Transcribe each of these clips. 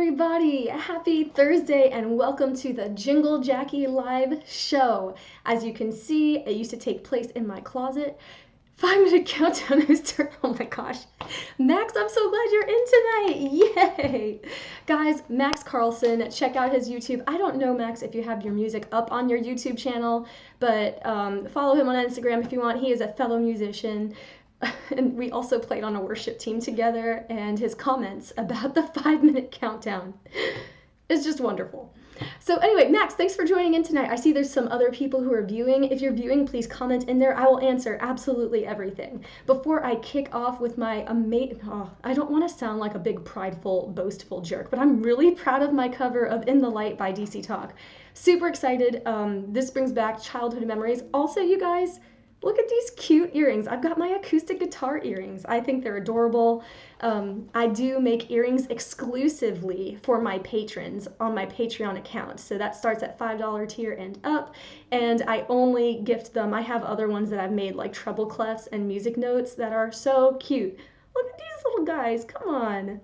everybody! Happy Thursday and welcome to the Jingle Jacqui live show. As you can see, it used to take place in my closet. 5-minute countdown whose turn. Oh my gosh. Max, I'm so glad you're in tonight. Yay! Guys, Max Carlson, check out his YouTube. I don't know, Max, if you have your music up on your YouTube channel, but follow him on Instagram if you want. He is a fellow musician. And we also played on a worship team together, and his comments about the 5-minute countdown is just wonderful. So anyway, Max, thanks for joining in tonight. I see there's some other people who are viewing. If you're viewing, please comment in there. I will answer absolutely everything. Before I kick off with my I don't want to sound like a big prideful, boastful jerk, but I'm really proud of my cover of In the Light by DC Talk. Super excited. This brings back childhood memories. Also, you guys, look at these cute earrings. I've got my acoustic guitar earrings. I think they're adorable. I do make earrings exclusively for my patrons on my Patreon account. So that starts at $5 tier and up. And I only gift them. I have other ones that I've made like treble clefs and music notes that are so cute. Look at these little guys. Come on.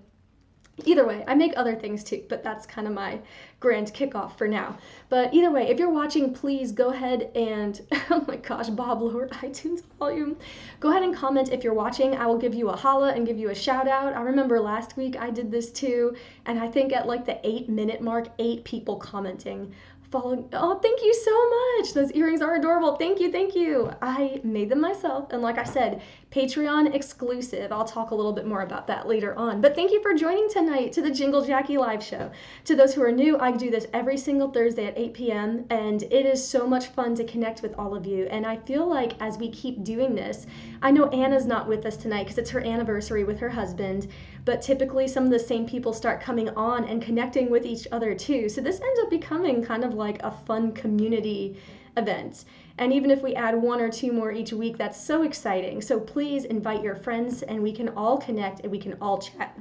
Either way, I make other things too, but that's kind of my grand kickoff for now. But either way, if you're watching, please go ahead and, oh my gosh, Bob, lower iTunes volume. Go ahead and comment if you're watching. I will give you a holla and give you a shout out. I remember last week I did this too, and I think at like the 8-minute mark, 8 people commenting. Oh, thank you so much. Those earrings are adorable. Thank you, thank you. I made them myself, and like I said, Patreon exclusive. I'll talk a little bit more about that later on. But thank you for joining tonight to the Jingle Jacqui live show. To those who are new, I do this every single Thursday at 8 p.m., and it is so much fun to connect with all of you. And I feel like as we keep doing this, I know Anna's not with us tonight because it's her anniversary with her husband, but typically some of the same people start coming on and connecting with each other too. So this ends up becoming kind of like a fun community event. And even if we add 1 or 2 more each week, that's so exciting. So please invite your friends and we can all connect and we can all chat.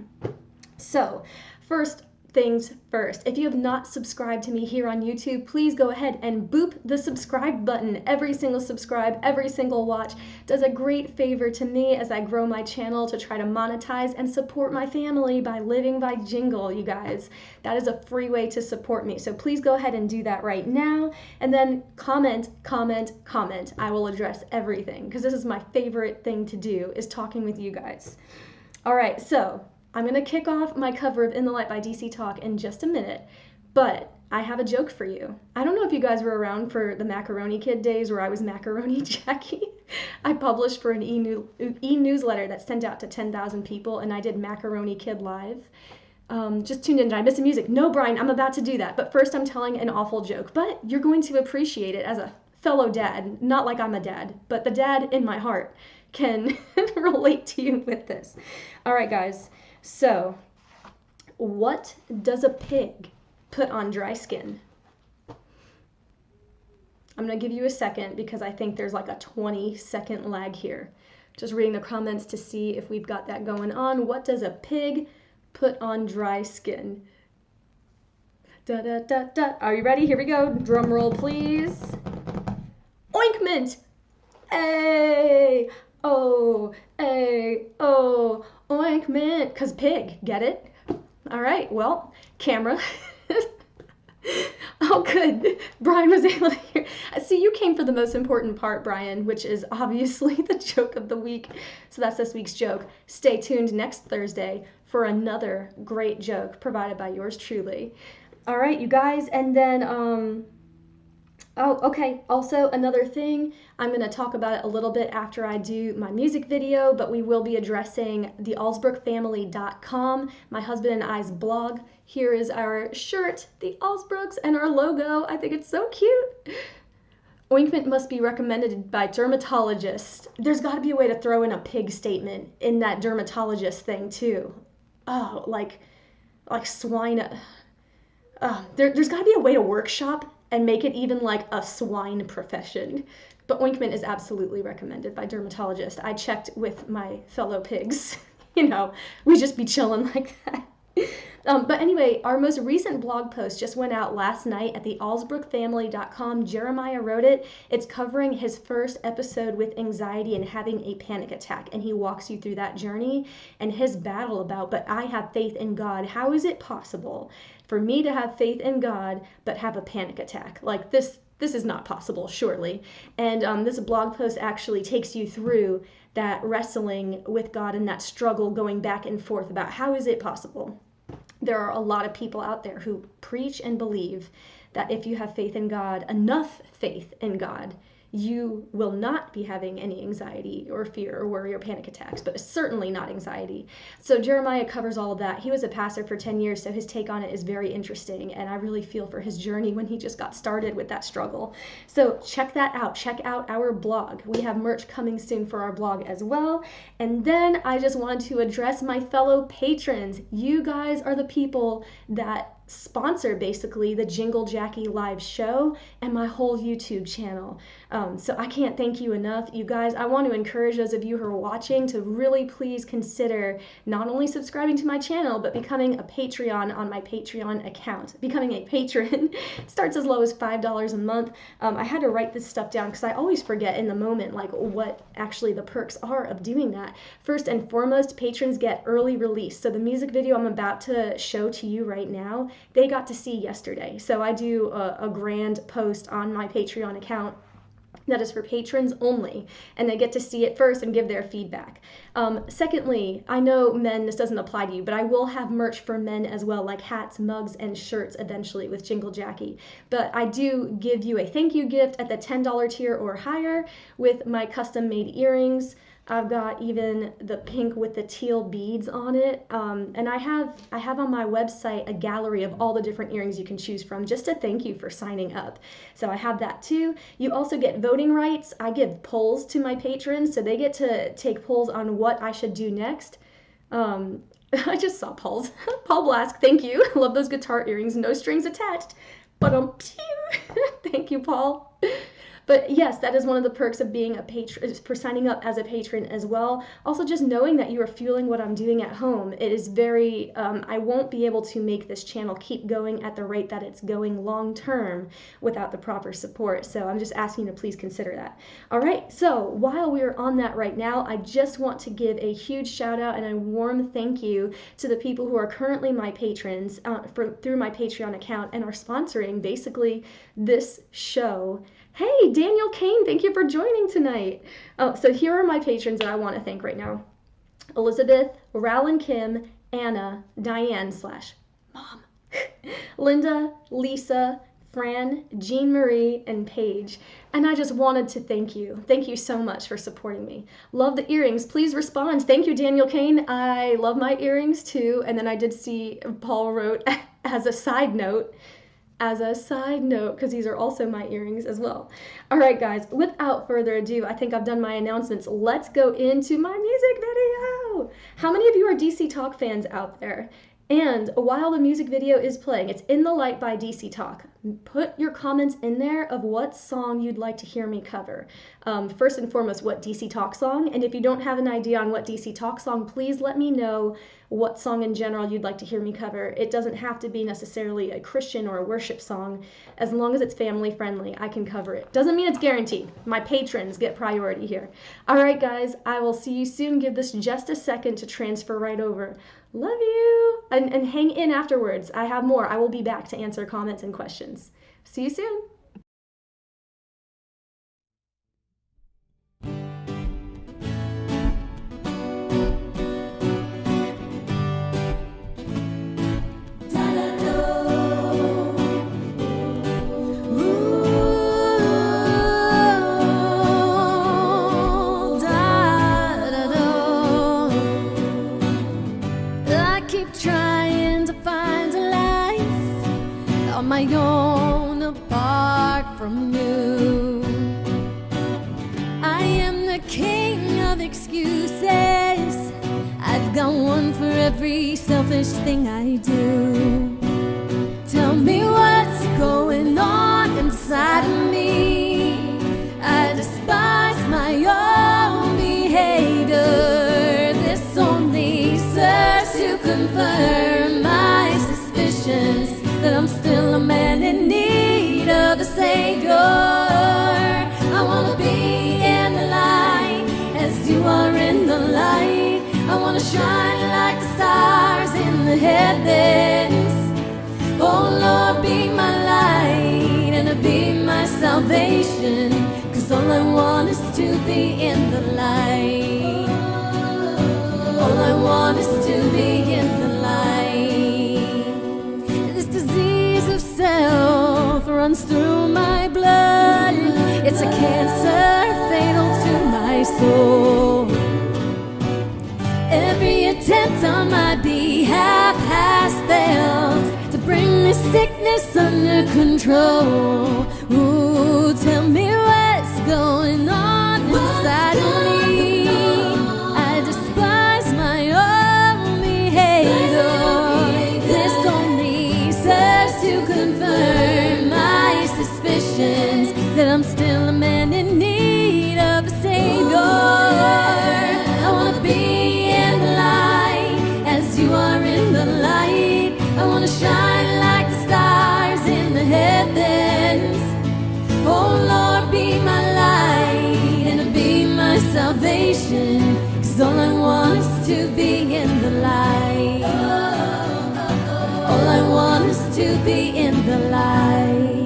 So first things first, if you have not subscribed to me here on YouTube, please go ahead and boop the subscribe button. Every single subscribe, every single watch does a great favor to me as I grow my channel to try to monetize and support my family by living by Jingle, you guys. That is a free way to support me. So please go ahead and do that right now. And then comment, comment, comment. I will address everything because this is my favorite thing to do, is talking with you guys. All right, so I'm going to kick off my cover of In the Light by DC Talk in just a minute, but I have a joke for you. I don't know if you guys were around for the Macaroni Kid days where I was Macaroni Jacqui. I published for an e-newsletter that sent out to 10,000 people, and I did Macaroni Kid Live. Just tuned in. Did I miss the music? No, Brian, I'm about to do that. But first I'm telling an awful joke, but you're going to appreciate it as a fellow dad. Not like I'm a dad, but the dad in my heart can relate to you with this. All right, guys. So, what does a pig put on dry skin? I'm going to give you a second because I think there's like a 20-second lag here. Just reading the comments to see if we've got that going on. What does a pig put on dry skin? Da, da, da, da. Are you ready? Here we go. Drum roll, please. Ointment! Hey! Oh, hey, oh, ointment, 'cause pig, get it? All right, well, camera. Oh, good. Brian was able to hear. See, you came for the most important part, Brian, which is obviously the joke of the week. So that's this week's joke. Stay tuned next Thursday for another great joke provided by yours truly. All right, you guys, and then, oh, okay. Also, another thing, I'm going to talk about it a little bit after I do my music video, but we will be addressing the allsbrookfamily.com, my husband and I's blog. Here is our shirt, the Allsbrooks, and our logo. I think it's so cute. Ointment must be recommended by dermatologists. There's got to be a way to throw in a pig statement in that dermatologist thing, too. Oh, like swine. There's got to be a way to workshop and make it even like a swine profession. But ointment is absolutely recommended by dermatologists. I checked with my fellow pigs. You know, we just be chilling like that. But anyway, our most recent blog post just went out last night at the allsbrookfamily.com. Jeremiah wrote it. It's covering his first episode with anxiety and having a panic attack. And he walks you through that journey and his battle about, but I have faith in God. How is it possible for me to have faith in God but have a panic attack? Like this is not possible, surely. And this blog post actually takes you through that wrestling with God and that struggle going back and forth about how is it possible. There are a lot of people out there who preach and believe that if you have faith in God, enough faith in God, you will not be having any anxiety or fear or worry or panic attacks, but certainly not anxiety. So Jeremiah covers all of that. He was a pastor for 10 years, so his take on it is very interesting, and I really feel for his journey when he just got started with that struggle. So check that out. Check out our blog. We have merch coming soon for our blog as well. And then I just wanted to address my fellow patrons. You guys are the people that sponsor basically the Jingle Jacqui live show and my whole YouTube channel. So I can't thank you enough. You guys, I want to encourage those of you who are watching to really please consider not only subscribing to my channel, but becoming a Patreon on my Patreon account. Becoming a patron starts as low as $5 a month. I had to write this stuff down because I always forget in the moment like what actually the perks are of doing that. First and foremost, patrons get early release. So the music video I'm about to show to you right now, they got to see yesterday. So I do a grand post on my Patreon account that is for patrons only, and they get to see it first and give their feedback. Secondly, I know men, this doesn't apply to you, but I will have merch for men as well, like hats, mugs, and shirts eventually with Jingle Jacqui. But I do give you a thank you gift at the $10 tier or higher with my custom made earrings. I've got even the pink with the teal beads on it. And I have on my website a gallery of all the different earrings you can choose from, just to thank you for signing up. So I have that too. You also get voting rights. I give polls to my patrons, so they get to take polls on what I should do next. I just saw Paul's. Paul Blask, thank you. Love those guitar earrings, no strings attached. But thank you, Paul. But yes, that is one of the perks of being a patron, for signing up as a patron as well. Also, just knowing that you are fueling what I'm doing at home. It is very, I won't be able to make this channel keep going at the rate that it's going long term without the proper support. So I'm just asking you to please consider that. All right, so while we're on that right now, I just want to give a huge shout out and a warm thank you to the people who are currently my patrons through my Patreon account and are sponsoring basically this show. Hey, Daniel Kane, thank you for joining tonight. So here are my patrons that I want to thank right now. Elizabeth, Rowland Kim, Anna, Diane / Mom, Linda, Lisa, Fran, Jean Marie, and Paige. And I just wanted to thank you. Thank you so much for supporting me. Love the earrings. Please respond. Thank you, Daniel Kane. I love my earrings too. And then I did see Paul wrote as a side note, because these are also my earrings as well. All right, guys, without further ado, I think I've done my announcements. Let's go into my music video. How many of you are DC Talk fans out there? And while the music video is playing, it's In the Light by DC Talk. Put your comments in there of what song you'd like to hear me cover. First and foremost, what DC Talk song? And if you don't have an idea on what DC Talk song, please let me know what song in general you'd like to hear me cover. It doesn't have to be necessarily a Christian or a worship song. As long as it's family friendly, I can cover it. Doesn't mean it's guaranteed. My patrons get priority here. All right, guys, I will see you soon. Give this just a second to transfer right over. Love you. And hang in afterwards. I have more. I will be back to answer comments and questions. See you soon. My own apart from you. I am the king of excuses. I've got one for every selfish thing I do. Tell me what's going on inside of me. I despise my own behavior. This only serves to confirm my the heavens. Oh Lord, be my light and be my salvation, 'cause all I want is to be in the light. All I want is to be in the light. This disease of self runs through my blood. It's a cancer fatal to my soul. Every attempt on my behalf has failed to bring this sickness under control. Ooh, tell me what's going on inside of me. I despise my own behavior. This only serves to confirm my suspicions that I'm still a man in need of a savior. I wanna be in the light as you are in the light. I wanna shine like the stars in the heavens. Oh Lord, be my light and be my salvation, 'cause all I want is to be in the light. All I want is to be in the light.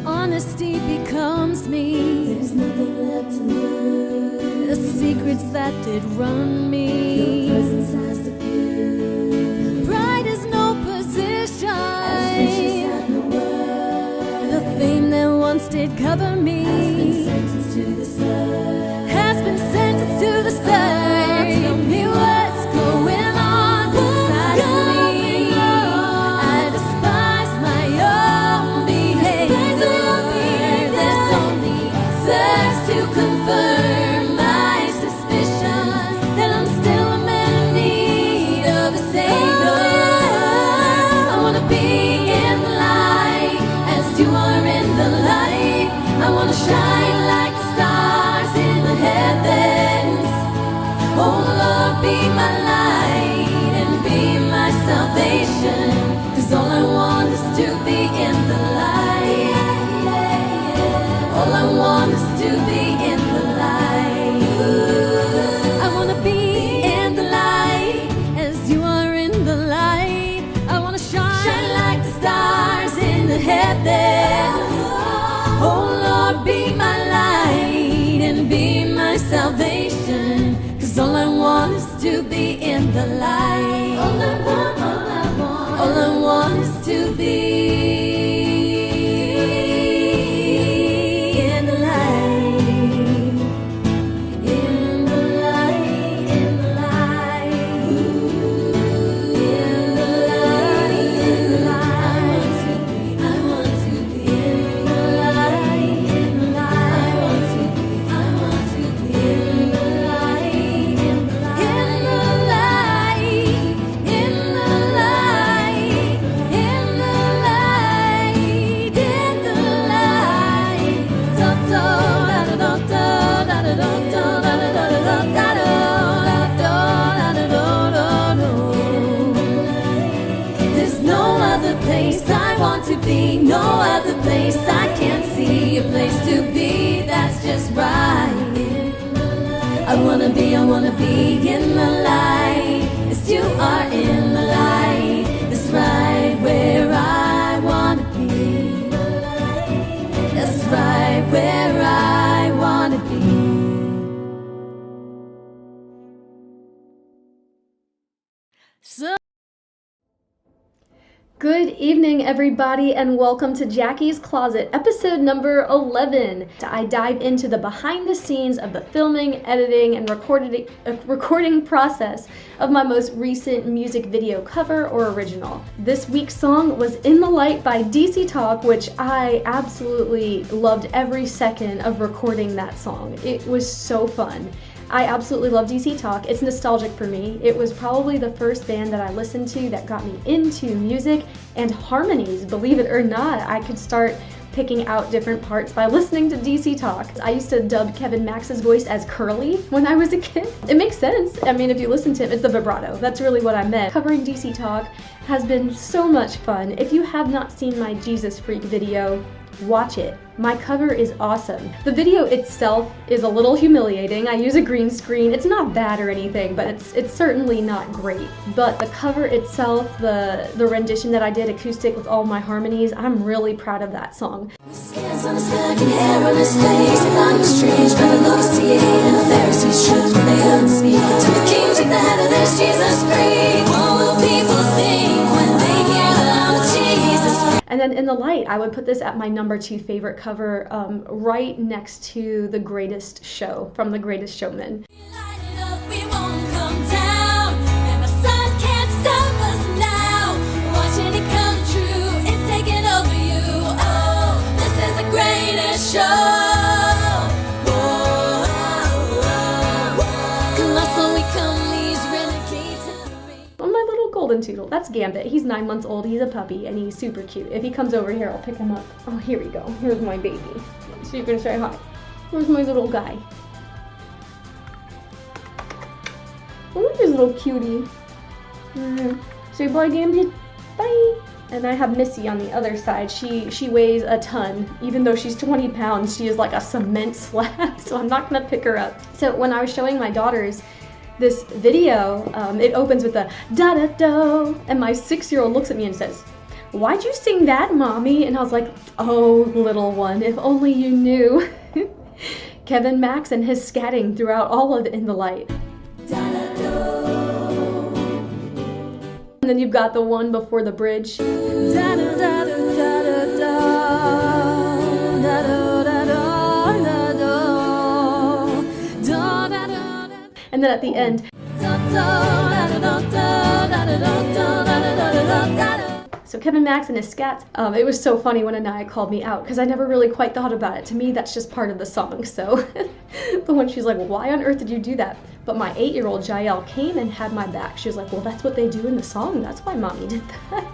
Honesty becomes me. There's nothing left to lose. The secrets that did run me. Your presence has diffused. Pride is no position. Aspirations have no word. The fame that once did cover me has been sentenced to the sun. Has been sentenced to the sun. Tell me what's going on inside of me. I despise my own behavior. This only serves to confirm my suspicion that I'm still a man in need of a savior. I wanna be in the light as you are in the light. I wanna shine like the stars in the heavens. Oh Lord, be my light and be my salvation, 'cause all I want is to be in the light. All I want is to be in the light. I wanna be in the light as you are in the light. I wanna shine like the stars in the heavens. Oh Lord, be my light and be my salvation, 'cause all I want is to be in the light. All I want, all I want, all I want is to be in the light. In the light, in the light. In the light, in the light. I want to be in the light, in the light. I want to be in the light, in the light. In the light, in the light. In the light, da da da da da da da da da da da da da da. There's no other place I want to be, no other place I can't see, a place to be that's just right. I wanna be in the light as you are in the light. That's right where I wanna be. That's right where I wanna be. So Good evening, everybody, and welcome to Jackie's Closet, episode number 11. I dive into the behind the scenes of the filming, editing, and recording process of my most recent music video cover or original. This week's song was In the Light by DC Talk, which I absolutely loved every second of recording that song. It was so fun. I absolutely love DC Talk. It's nostalgic for me. It was probably the first band that I listened to that got me into music and harmonies. Believe it or not, I could start picking out different parts by listening to DC Talk. I used to dub Kevin Max's voice as Curly when I was a kid. It makes sense. I mean, if you listen to him, it's the vibrato. That's really what I meant. Covering DC Talk has been so much fun. If you have not seen my Jesus Freak video, watch it. My cover is awesome. The video itself is a little humiliating. I use a green screen. It's not bad or anything, but it's certainly not great. But the cover itself, the rendition that I did acoustic with all my harmonies, I'm really proud of that song. Scans on his back and hair on his face, and I was strange by the look of CA and the Pharisees' shoes when they heard him speak. To the king, take the head of this Jesus free. What will people think when they hear that I'm a Jesus free? And then in the light, I would put this at my number 2 favorite cover, right next to The Greatest Show from The Greatest Showman. Light it up, we won't come down, and the sun can't stop us now. Watching it come true, it's taking over you. Oh, this is the greatest show. Colossal we come, these renegades in the ring. Oh, my little golden toodle. That's Gambit. He's 9 months old. He's a puppy, and he's super cute. If he comes over here, I'll pick him up. Oh, here we go. Here's my baby. So you can say hi. Where's my little guy? Oh, look at his little cutie. Say bye, Gambit. Bye. And I have Missy on the other side. She weighs a ton. Even though she's 20 pounds, she is like a cement slab, so I'm not gonna pick her up. So when I was showing my daughters this video, it opens with a da-da-do, and my 6-year-old looks at me and says, "Why'd you sing that, Mommy?" And I was like, "Oh, little one, if only you knew." Kevin Max and his scatting throughout all of In the Light. And then you've got the one before the bridge. And then at the end. So Kevin Max and his scats, it was so funny when Anaya called me out because I never really quite thought about it. To me, that's just part of the song. So, but when she's like, well, why on earth did you do that? But my 8-year-old Jael came and had my back. She was like, well, that's what they do in the song. That's why Mommy did that.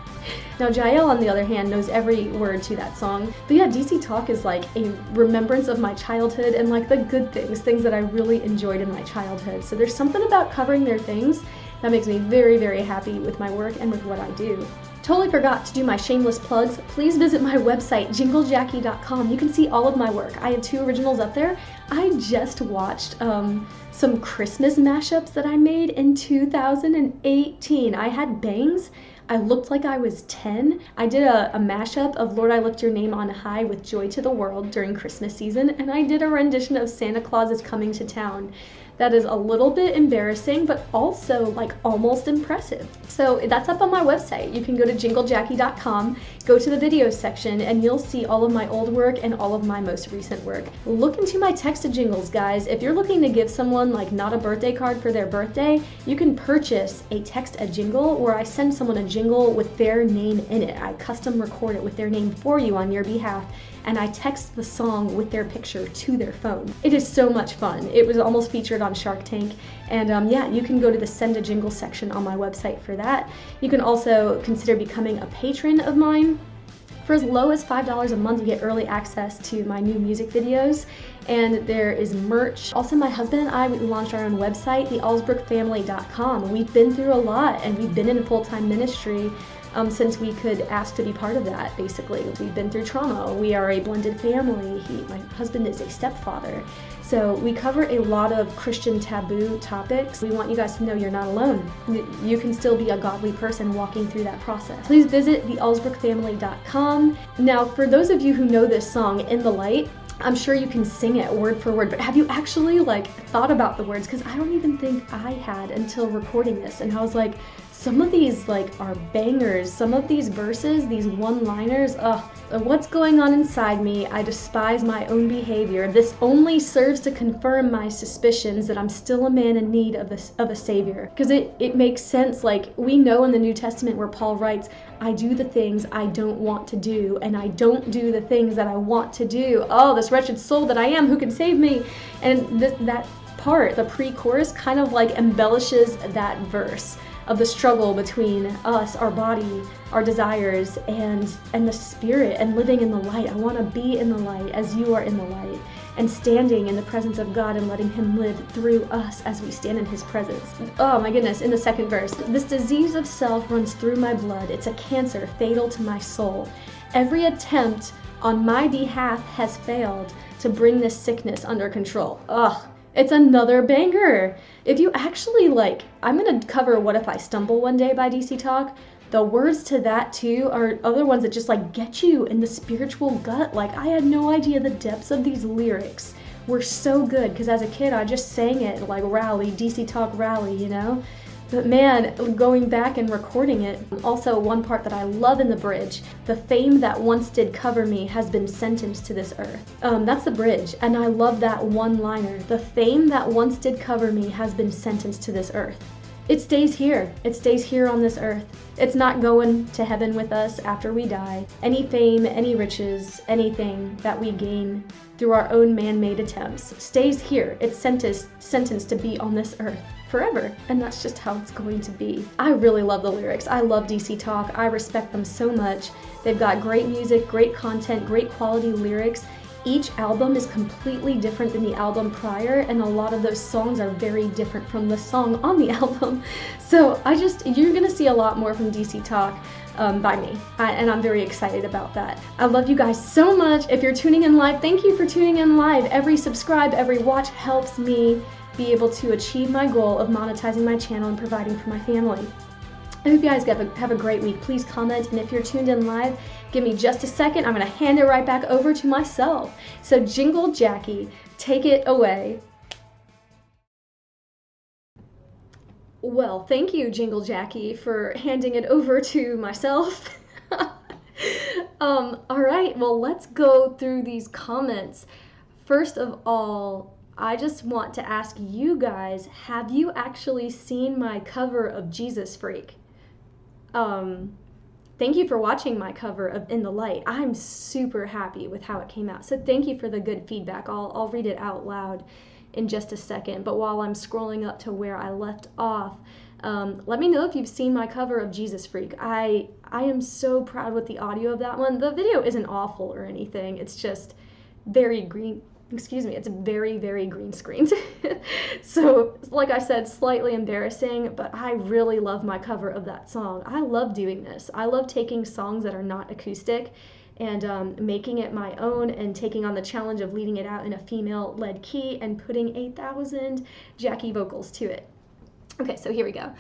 Now Jael, on the other hand, knows every word to that song. But yeah, DC Talk is like a remembrance of my childhood and like the good things that I really enjoyed in my childhood. So there's something about covering their things that makes me very, very happy with my work and with what I do. Totally forgot to do my shameless plugs. Please visit my website, JingleJacqui.com. You can see all of my work. I have 2 originals up there. I just watched some Christmas mashups that I made in 2018. I had bangs. I looked like I was 10. I did a mashup of Lord I Lift Your Name on High with Joy to the World during Christmas season, and I did a rendition of Santa Claus is Coming to Town. That is a little bit embarrassing, but also like almost impressive. So that's up on my website. You can go to JingleJacqui.com, go to the videos section, and you'll see all of my old work and all of my most recent work. Look into my text-to jingles, guys. If you're looking to give someone like not a birthday card for their birthday, you can purchase a text-a-jingle where I send someone a jingle with their name in it. I custom record it with their name for you on your behalf, and I text the song with their picture to their phone. It is so much fun. It was almost featured on Shark Tank, and yeah, you can go to the Send a Jingle section on my website for that. You can also consider becoming a patron of mine. For as low as $5 a month, you get early access to my new music videos, and there is merch. Also, my husband and I, we launched our own website, theallsbrookfamily.com. We've been through a lot, and we've been in full-time ministry since we could ask to be part of that, basically. We've been through trauma. We are a blended family. My husband is a stepfather. So we cover a lot of Christian taboo topics. We want you guys to know you're not alone. You can still be a godly person walking through that process. Please visit theallsbrookfamily.com. Now, for those of you who know this song, In the Light, I'm sure you can sing it word for word, but have you actually like thought about the words? Because I don't even think I had until recording this, and I was like, some of these like are bangers. Some of these verses, these one-liners, what's going on inside me? I despise my own behavior. This only serves to confirm my suspicions that I'm still a man in need of a savior. Because it makes sense. Like, we know in the New Testament where Paul writes, I do the things I don't want to do, and I don't do the things that I want to do. Oh, this wretched soul that I am, who can save me? And that part, the pre-chorus, kind of like embellishes that verse. of the struggle between us, our body, our desires, and the spirit, and living in the light. I want to be in the light as you are in the light, and standing in the presence of God and letting him live through us as we stand in his presence. Oh my goodness, in the second verse, this disease of self runs through my blood. It's a cancer fatal to my soul. Every attempt on my behalf has failed to bring this sickness under control. Ugh, it's another banger. If you actually I'm gonna cover What If I Stumble One Day by DC Talk. The words to that too are other ones that just get you in the spiritual gut. I had no idea the depths of these lyrics were so good, because as a kid I just sang it rally, DC Talk rally, But man, going back and recording it, also one part that I love in the bridge, the fame that once did cover me has been sentenced to this earth. That's the bridge, and I love that one-liner. The fame that once did cover me has been sentenced to this earth. It stays here. It stays here on this earth. It's not going to heaven with us after we die. Any fame, any riches, anything that we gain through our own man-made attempts stays here. It's sentenced to be on this earth forever, and that's just how it's going to be. I really love the lyrics. I love DC Talk. I respect them so much. They've got great music, great content, great quality lyrics. Each album is completely different than the album prior, and a lot of those songs are very different from the song on the album. So you're gonna see a lot more from DC Talk by me, and I'm very excited about that. I love you guys so much. If you're tuning in live, thank you for tuning in live. Every subscribe, every watch helps me be able to achieve my goal of monetizing my channel and providing for my family. I hope you guys have a great week. Please comment, and if you're tuned in live, give me just a second. I'm gonna hand it right back over to myself. So Jingle Jacqui, take it away. Well, thank you, Jingle Jacqui, for handing it over to myself. All right, well, let's go through these comments. First of all, I just want to ask you guys, have you actually seen my cover of Jesus Freak? Thank you for watching my cover of In the Light. I'm super happy with how it came out. So thank you for the good feedback. I'll read it out loud in just a second. But while I'm scrolling up to where I left off, let me know if you've seen my cover of Jesus Freak. I am so proud with the audio of that one. The video isn't awful or anything. It's just very green. Excuse me, it's very, very green screened. So, like I said, slightly embarrassing, but I really love my cover of that song. I love doing this. I love taking songs that are not acoustic and making it my own and taking on the challenge of leading it out in a female-led key and putting 8,000 Jacqui vocals to it. Okay, so here we go.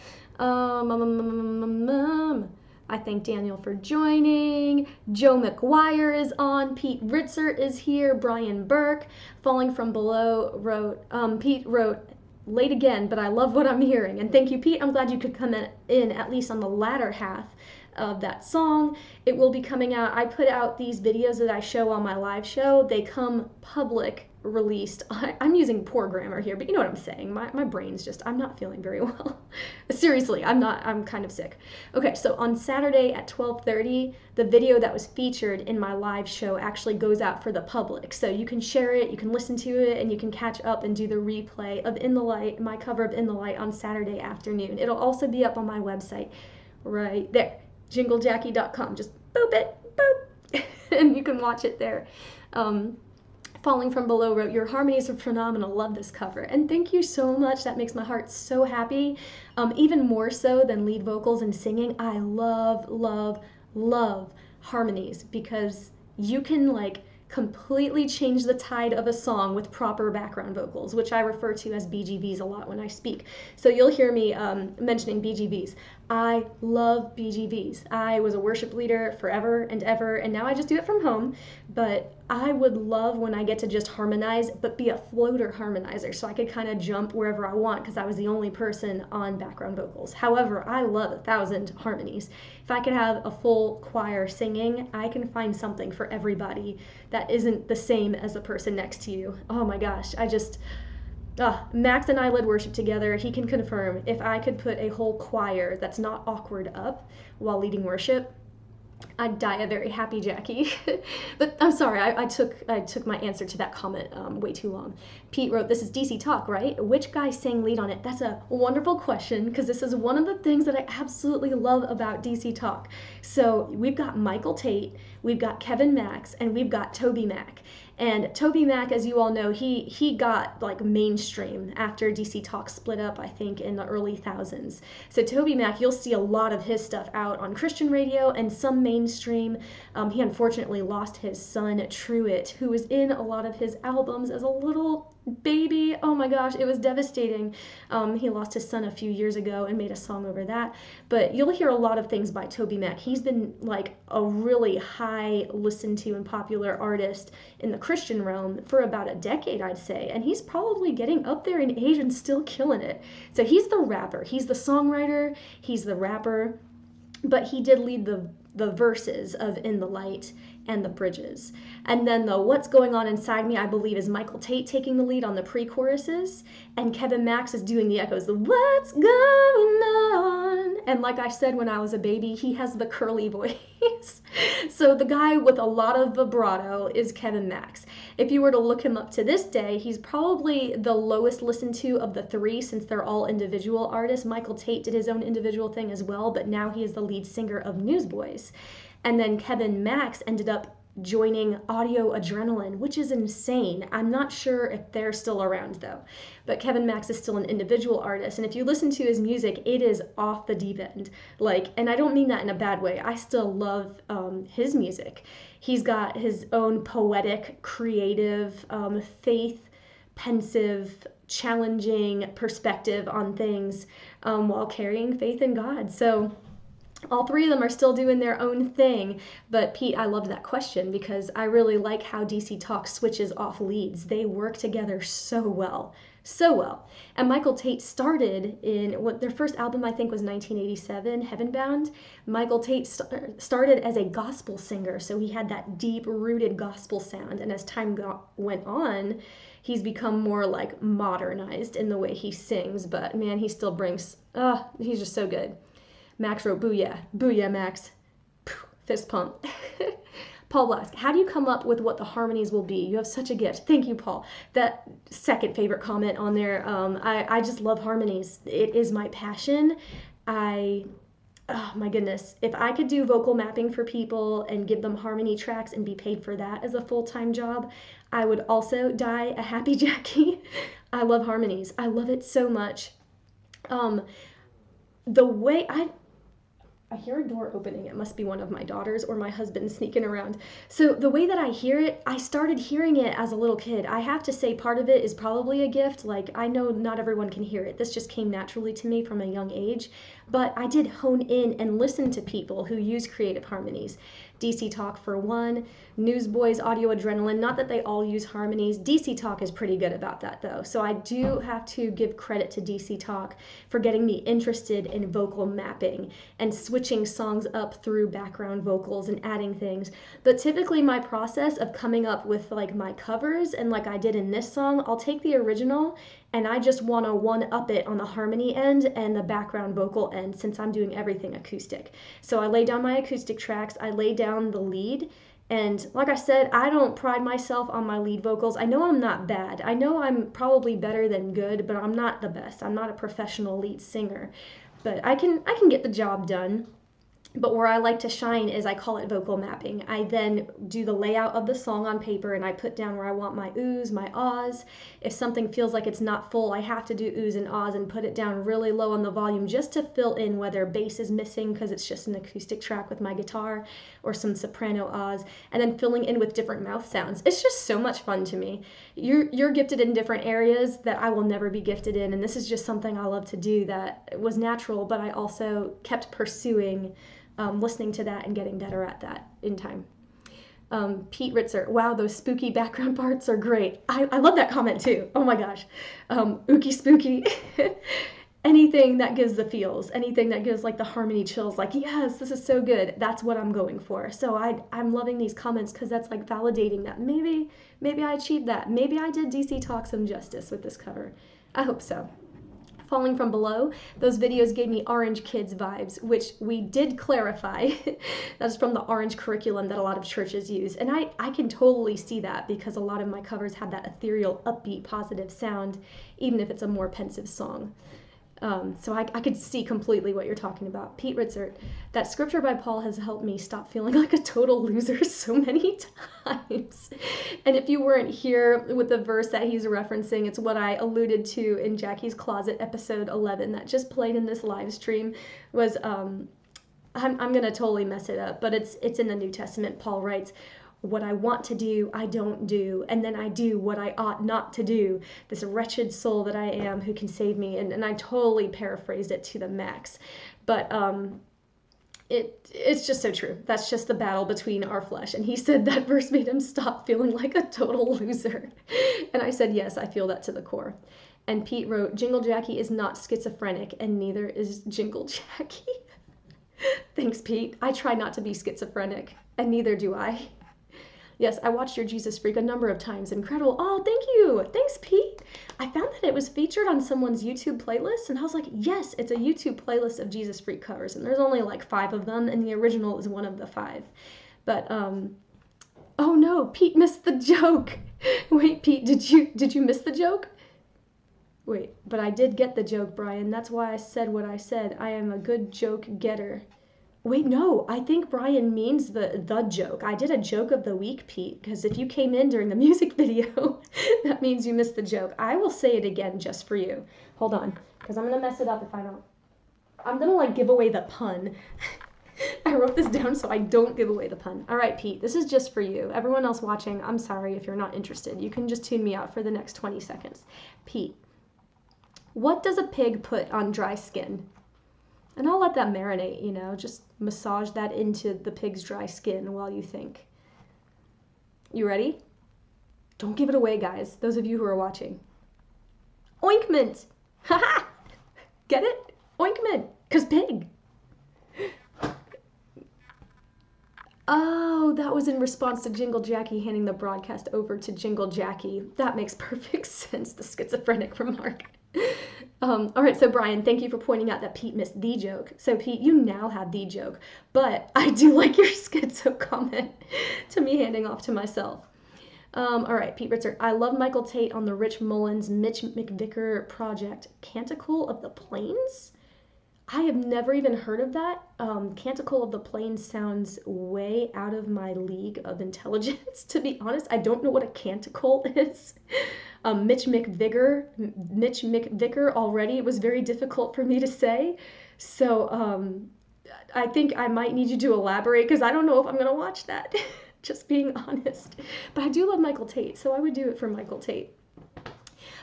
I thank Daniel for joining. Joe McGuire is on. Pete Ritzer is here. Brian Burke. Falling from Below wrote, Pete wrote, late again, but I love what I'm hearing. And thank you, Pete. I'm glad you could come in at least on the latter half of that song. It will be coming out. I put out these videos that I show on my live show. They come public released. I'm using poor grammar here, but you know what I'm saying. My brain's just, I'm not feeling very well. Seriously, I'm kind of sick. Okay, so on Saturday at 12:30, the video that was featured in my live show actually goes out for the public. So you can share it, you can listen to it, and you can catch up and do the replay of In the Light, my cover of In the Light on Saturday afternoon. It'll also be up on my website right there, JingleJacqui.com. Just boop it, boop, and you can watch it there. Falling from Below wrote, your harmonies are phenomenal, love this cover. And thank you so much, that makes my heart so happy. Even more so than lead vocals and singing, I love, love, love harmonies, because you can completely change the tide of a song with proper background vocals, which I refer to as BGVs a lot when I speak. So you'll hear me mentioning BGVs. I love BGVs. I was a worship leader forever and ever, and now I just do it from home. But I would love when I get to just harmonize, but be a floater harmonizer, so I could kind of jump wherever I want, because I was the only person on background vocals. However, I love 1,000 harmonies. If I could have a full choir singing, I can find something for everybody that isn't the same as the person next to you. Oh my gosh, Max and I led worship together. He can confirm, if I could put a whole choir that's not awkward up while leading worship, I'd die a very happy Jackie. But I'm sorry, I took my answer to that comment way too long. Pete wrote, "This is DC Talk, right? Which guy sang lead on it?" That's a wonderful question, because this is one of the things that I absolutely love about DC Talk. So we've got Michael Tate, we've got Kevin Max, and we've got Toby Mac. And Toby Mac, as you all know, he got like mainstream after DC Talk split up, I think, in the early thousands. So Toby Mac, you'll see a lot of his stuff out on Christian radio and some mainstream. He unfortunately lost his son, Truett, who was in a lot of his albums as a little baby. Oh my gosh, it was devastating. He lost his son a few years ago and made a song over that. But you'll hear a lot of things by Toby Mac. He's been like a really high listened to and popular artist in the Christian realm for about a decade, I'd say. And he's probably getting up there in age and still killing it. So he's the rapper, he's the songwriter, he's the rapper, but he did lead the verses of In the Light and the bridges. And then the What's Going On Inside Me, I believe, is Michael Tate taking the lead on the pre-choruses, and Kevin Max is doing the echoes, the What's Going On. And like I said, when I was a baby, he has the curly voice. So the guy with a lot of vibrato is Kevin Max. If you were to look him up to this day, he's probably the lowest listened to of the three, since they're all individual artists. Michael Tate did his own individual thing as well, but now he is the lead singer of Newsboys. And then Kevin Max ended up joining Audio Adrenaline, which is insane. I'm not sure if they're still around though, but Kevin Max is still an individual artist. And if you listen to his music, it is off the deep end. Like, and I don't mean that in a bad way. I still love his music. He's got his own poetic, creative, faith, pensive, challenging perspective on things while carrying faith in God. So all three of them are still doing their own thing. But Pete, I loved that question because I really like how DC Talk switches off leads. They work together so well. So well. And Michael Tate started in what their first album, I think, was 1987, Heavenbound. Michael Tate started as a gospel singer, so he had that deep-rooted gospel sound. And as time went on, he's become more like modernized in the way he sings. But man, he still brings, he's just so good. Max wrote, "Booyah, booyah, Max." Fist pump. Paul Blask, "How do you come up with what the harmonies will be? You have such a gift." Thank you, Paul. That second favorite comment on there. I just love harmonies. It is my passion. Oh my goodness. If I could do vocal mapping for people and give them harmony tracks and be paid for that as a full-time job, I would also die a happy Jackie. I love harmonies. I love it so much. The way I hear a door opening. It must be one of my daughters or my husband sneaking around. So the way that I hear it, I started hearing it as a little kid. I have to say part of it is probably a gift. Like, I know not everyone can hear it. This just came naturally to me from a young age. But I did hone in and listen to people who use creative harmonies. DC Talk for one, Newsboys, Audio Adrenaline, not that they all use harmonies. DC Talk is pretty good about that though. So I do have to give credit to DC Talk for getting me interested in vocal mapping and switching songs up through background vocals and adding things. But typically my process of coming up with like my covers, and like I did in this song, I'll take the original and I just want to one-up it on the harmony end and the background vocal end, since I'm doing everything acoustic. So I lay down my acoustic tracks, I lay down the lead, and like I said, I don't pride myself on my lead vocals. I know I'm not bad. I know I'm probably better than good, but I'm not the best. I'm not a professional lead singer. But I can get the job done. But where I like to shine is I call it vocal mapping. I then do the layout of the song on paper and I put down where I want my oohs, my ahs. If something feels like it's not full, I have to do oohs and ahs and put it down really low on the volume just to fill in whether bass is missing because it's just an acoustic track with my guitar, or some soprano ahs, and then filling in with different mouth sounds. It's just so much fun to me. You're gifted in different areas that I will never be gifted in, and this is just something I love to do that was natural, but I also kept pursuing listening to that and getting better at that in time. Pete Ritzer, "Wow, those spooky background parts are great." I love that comment too. Oh my gosh. Ookie spooky. Anything that gives the feels, anything that gives like the harmony chills, like, yes, this is so good. That's what I'm going for. So I'm loving these comments because that's like validating that maybe I achieved that. Maybe I did DC Talk some justice with this cover. I hope so. Falling from Below, those videos gave me Orange Kids vibes, which we did clarify. That's from the Orange curriculum that a lot of churches use. And I can totally see that because a lot of my covers have that ethereal, upbeat, positive sound, even if it's a more pensive song. So I could see completely what you're talking about. Pete Ritzert, that scripture by Paul has helped me stop feeling like a total loser so many times. And if you weren't here with the verse that he's referencing, it's what I alluded to in Jackie's Closet episode 11 that just played in this live stream. Was I'm gonna totally mess it up, but it's in the New Testament. Paul writes, what I want to do, I don't do, and then I do what I ought not to do. This wretched soul that I am, who can save me? And I totally paraphrased it to the max. But it's just so true. That's just the battle between our flesh. And he said that verse made him stop feeling like a total loser. And I said, yes, I feel that to the core. And Pete wrote, Jingle Jacqui is not schizophrenic, and neither is Jingle Jacqui. Thanks, Pete. I try not to be schizophrenic, and neither do I. Yes, I watched your Jesus Freak a number of times. Incredible. Oh, thank you. Thanks, Pete. I found that it was featured on someone's YouTube playlist, and I was like, yes, it's a YouTube playlist of Jesus Freak covers, and there's only like 5 of them, and the original is one of the 5. But, oh no, Pete missed the joke. Wait, Pete, did you miss the joke? Wait, but I did get the joke, Brian. That's why I said what I said. I am a good joke getter. Wait, no, I think Brian means the joke. I did a joke of the week, Pete, because if you came in during the music video, that means you missed the joke. I will say it again just for you. Hold on, because I'm going to mess it up if I don't. I'm going to, like, give away the pun. I wrote this down so I don't give away the pun. All right, Pete, this is just for you. Everyone else watching, I'm sorry if you're not interested. You can just tune me out for the next 20 seconds. Pete, what does a pig put on dry skin? And I'll let that marinate, you know, just massage that into the pig's dry skin while you think. You ready? Don't give it away, guys, those of you who are watching. Ointment! Haha! Get it? Ointment! 'Cause pig! Oh, that was in response to Jingle Jacqui handing the broadcast over to Jingle Jacqui. That makes perfect sense, the schizophrenic remark. All right, so Brian, thank you for pointing out that Pete missed the joke. So Pete, you now have the joke, but I do like your schizo comment to me handing off to myself. All right, Pete Ritzert, I love Michael Tate on the Rich Mullins Mitch McVicker project, Canticle of the Plains? I have never even heard of that. Canticle of the Plains sounds way out of my league of intelligence, to be honest. I don't know what a canticle is. Mitch McVicker already, it was very difficult for me to say. So I think I might need you to elaborate because I don't know if I'm going to watch that, just being honest. But I do love Michael Tate, so I would do it for Michael Tate.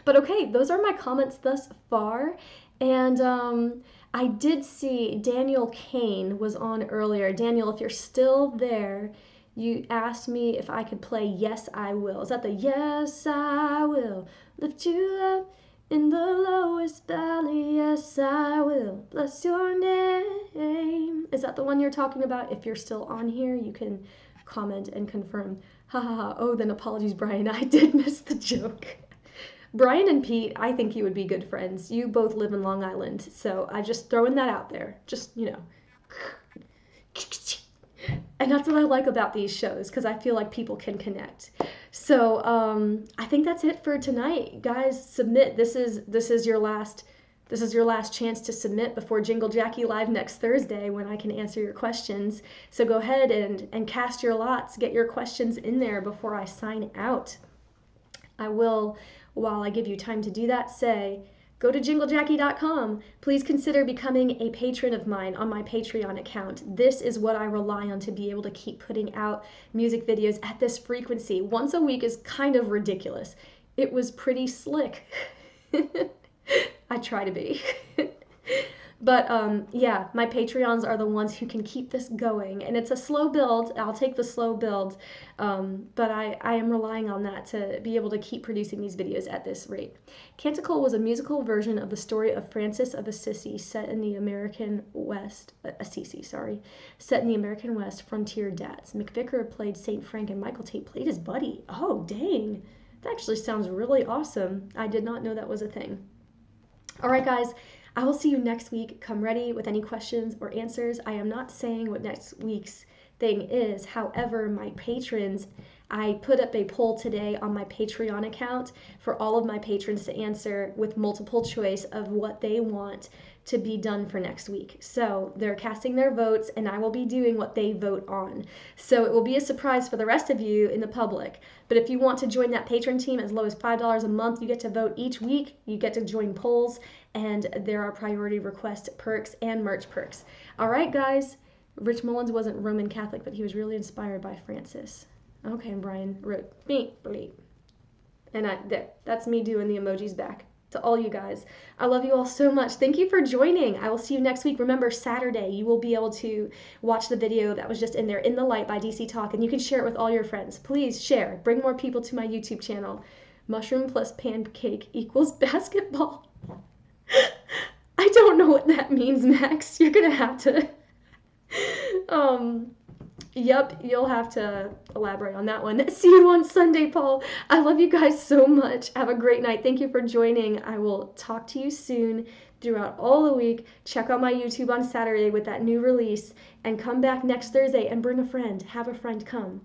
But okay, those are my comments thus far. And I did see Daniel Kane was on earlier. Daniel, if you're still there, you asked me if I could play Yes, I Will. Is that the Yes, I Will lift you up in the lowest valley? Yes, I will bless your name. Is that the one you're talking about? If you're still on here, you can comment and confirm. Ha ha ha. Oh, then apologies, Brian. I did miss the joke. Brian and Pete, I think you would be good friends. You both live in Long Island, so I just throwing that out there. Just, you know. And that's what I like about these shows, because I feel like people can connect. So I think that's it for tonight. Guys, submit. This is your last chance to submit before Jingle Jacqui Live next Thursday when I can answer your questions. So go ahead and cast your lots. Get your questions in there before I sign out. I will, while I give you time to do that, say, go to JingleJacqui.com. Please consider becoming a patron of mine on my Patreon account. This is what I rely on to be able to keep putting out music videos at this frequency. Once a week is kind of ridiculous. It was pretty slick. I try to be. But yeah, my Patreons are the ones who can keep this going. And it's a slow build. I'll take the slow build. But I am relying on that to be able to keep producing these videos at this rate. Canticle was a musical version of the story of Francis of Assisi set in the American West, set in the American West frontier dats. McVicker played St. Frank and Michael Tate played his buddy. Oh, dang. That actually sounds really awesome. I did not know that was a thing. All right, guys, I will see you next week. Come ready with any questions or answers. I am not saying what next week's thing is. However, my patrons, I put up a poll today on my Patreon account for all of my patrons to answer with multiple choice of what they want to be done for next week. So they're casting their votes, and I will be doing what they vote on. So it will be a surprise for the rest of you in the public. But if you want to join that patron team as low as $5 a month, you get to vote each week. You get to join polls, and there are priority request perks and merch perks. All right, guys. Rich Mullins wasn't Roman Catholic, but he was really inspired by Francis. Okay, and Brian wrote beep bleep. And that's me doing the emojis back to all you guys. I love you all so much. Thank you for joining. I will see you next week. Remember, Saturday, you will be able to watch the video that was just in there, In the Light by DC Talk, and you can share it with all your friends. Please share. Bring more people to my YouTube channel. Mushroom plus pancake equals basketball. I don't know what that means, Max. You're going to have to... Yep, you'll have to elaborate on that one. See you on Sunday, Paul. I love you guys so much. Have a great night. Thank you for joining. I will talk to you soon throughout all the week. Check out my YouTube on Saturday with that new release, and come back next Thursday and bring a friend. Have a friend come.